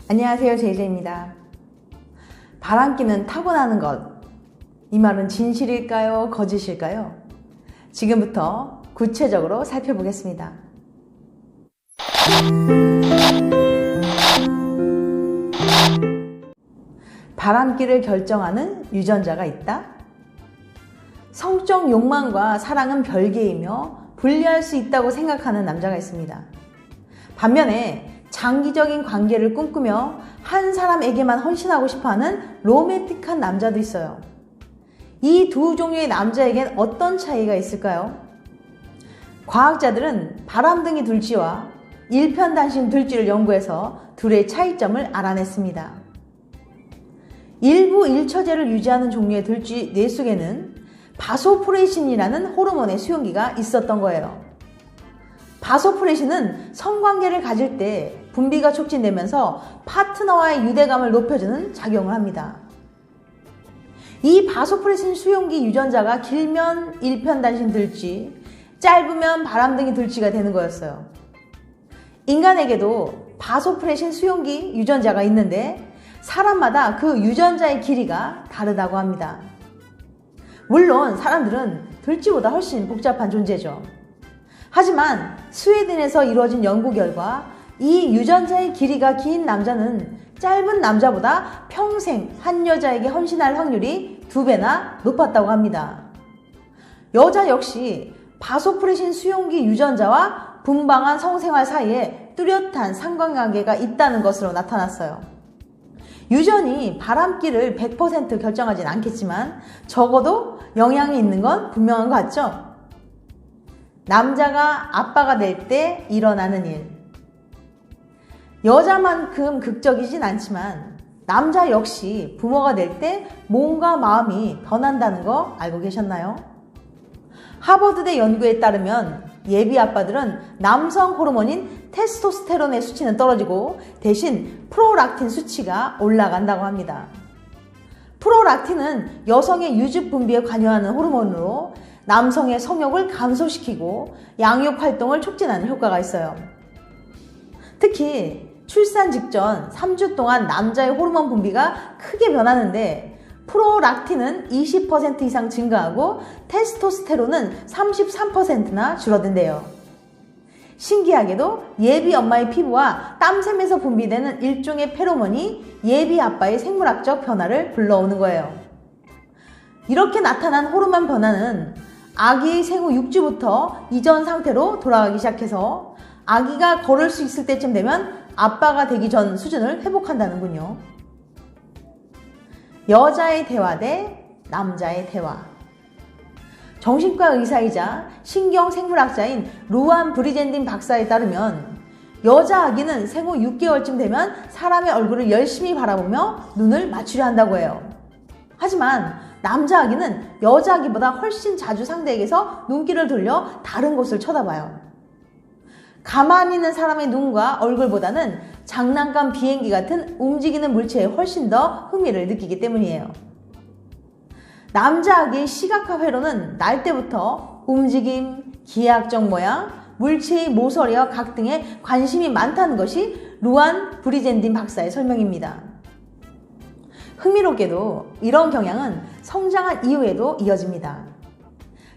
안녕하세요, 제이제입니다. 바람기는 타고나는 것. 이 말은 진실일까요? 거짓일까요? 지금부터 구체적으로 살펴보겠습니다. 바람기를 결정하는 유전자가 있다? 성적 욕망과 사랑은 별개이며 분리할 수 있다고 생각하는 남자가 있습니다. 반면에 장기적인 관계를 꿈꾸며 한 사람에게만 헌신하고 싶어하는 로맨틱한 남자도 있어요. 이 두 종류의 남자에겐 어떤 차이가 있을까요? 과학자들은 바람둥이 둘지와 일편단심 둘지를 연구해서 둘의 차이점을 알아냈습니다. 일부 일처제를 유지하는 종류의 들쥐 뇌 속에는 바소프레신이라는 호르몬의 수용기가 있었던 거예요. 바소프레신은 성관계를 가질 때 분비가 촉진되면서 파트너와의 유대감을 높여주는 작용을 합니다. 이 바소프레신 수용기 유전자가 길면 일편단심 들쥐, 짧으면 바람둥이 들쥐가 되는 거였어요. 인간에게도 바소프레신 수용기 유전자가 있는데 사람마다 그 유전자의 길이가 다르다고 합니다. 물론 사람들은 들쥐보다 훨씬 복잡한 존재죠. 하지만 스웨덴에서 이루어진 연구 결과 이 유전자의 길이가 긴 남자는 짧은 남자보다 평생 한 여자에게 헌신할 확률이 2배나 높았다고 합니다. 여자 역시 바소프레신 수용기 유전자와 분방한 성생활 사이에 뚜렷한 상관관계가 있다는 것으로 나타났어요. 유전이 바람기를 100% 결정하진 않겠지만 적어도 영향이 있는 건 분명한 것 같죠? 남자가 아빠가 될 때 일어나는 일. 여자만큼 극적이진 않지만 남자 역시 부모가 될 때 몸과 마음이 변한다는 거 알고 계셨나요? 하버드대 연구에 따르면 예비 아빠들은 남성 호르몬인 테스토스테론의 수치는 떨어지고 대신 프로락틴 수치가 올라간다고 합니다. 프로락틴은 여성의 유즙 분비에 관여하는 호르몬으로 남성의 성욕을 감소시키고 양육 활동을 촉진하는 효과가 있어요. 특히 출산 직전 3주 동안 남자의 호르몬 분비가 크게 변하는데 프로락틴은 20% 이상 증가하고 테스토스테론은 33%나 줄어든대요. 신기하게도 예비 엄마의 피부와 땀샘에서 분비되는 일종의 페로몬이 예비 아빠의 생물학적 변화를 불러오는 거예요. 이렇게 나타난 호르몬 변화는 아기의 생후 6주부터 이전 상태로 돌아가기 시작해서 아기가 걸을 수 있을 때쯤 되면 아빠가 되기 전 수준을 회복한다는군요. 여자의 대화 대 남자의 대화. 정신과 의사이자 신경생물학자인 루안 브리젠딘 박사에 따르면 여자 아기는 생후 6개월쯤 되면 사람의 얼굴을 열심히 바라보며 눈을 맞추려 한다고 해요. 하지만 남자 아기는 여자 아기보다 훨씬 자주 상대에게서 눈길을 돌려 다른 곳을 쳐다봐요. 가만히 있는 사람의 눈과 얼굴보다는 장난감 비행기 같은 움직이는 물체에 훨씬 더 흥미를 느끼기 때문이에요. 남자 아기의 시각화 회로는 날 때부터 움직임, 기하학적 모양, 물체의 모서리와 각 등에 관심이 많다는 것이 루안 브리젠딘 박사의 설명입니다. 흥미롭게도 이런 경향은 성장한 이후에도 이어집니다.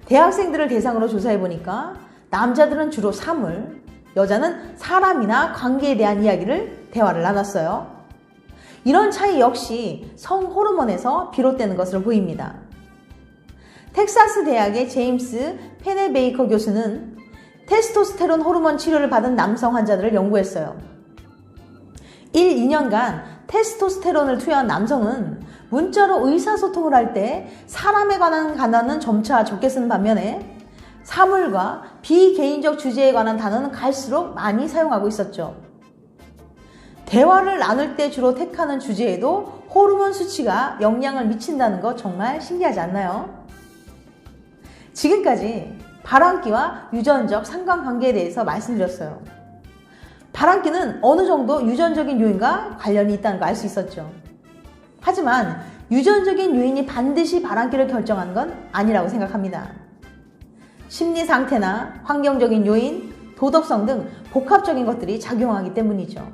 대학생들을 대상으로 조사해보니까 남자들은 주로 사물, 여자는 사람이나 관계에 대한 대화를 나눴어요. 이런 차이 역시 성호르몬에서 비롯되는 것으로 보입니다. 텍사스 대학의 제임스 페네베이커 교수는 테스토스테론 호르몬 치료를 받은 남성 환자들을 연구했어요. 1, 2년간 테스토스테론을 투여한 남성은 문자로 의사소통을 할 때 사람에 관한 단어는 점차 적게 쓰는 반면에 사물과 비개인적 주제에 관한 단어는 갈수록 많이 사용하고 있었죠. 대화를 나눌 때 주로 택하는 주제에도 호르몬 수치가 영향을 미친다는 거 정말 신기하지 않나요? 지금까지 바람기와 유전적 상관관계에 대해서 말씀드렸어요. 바람기는 어느 정도 유전적인 요인과 관련이 있다는 거 알 수 있었죠. 하지만 유전적인 요인이 반드시 바람기를 결정하는 건 아니라고 생각합니다. 심리 상태나 환경적인 요인, 도덕성 등 복합적인 것들이 작용하기 때문이죠.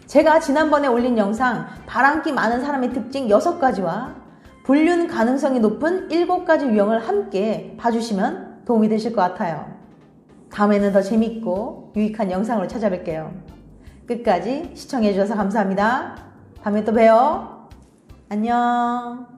제가 지난번에 올린 영상 바람기 많은 사람의 특징 6가지와 불륜 가능성이 높은 7가지 유형을 함께 봐주시면 도움이 되실 것 같아요. 다음에는 더 재밌고 유익한 영상으로 찾아뵐게요. 끝까지 시청해주셔서 감사합니다. 다음에 또 봬요. 안녕.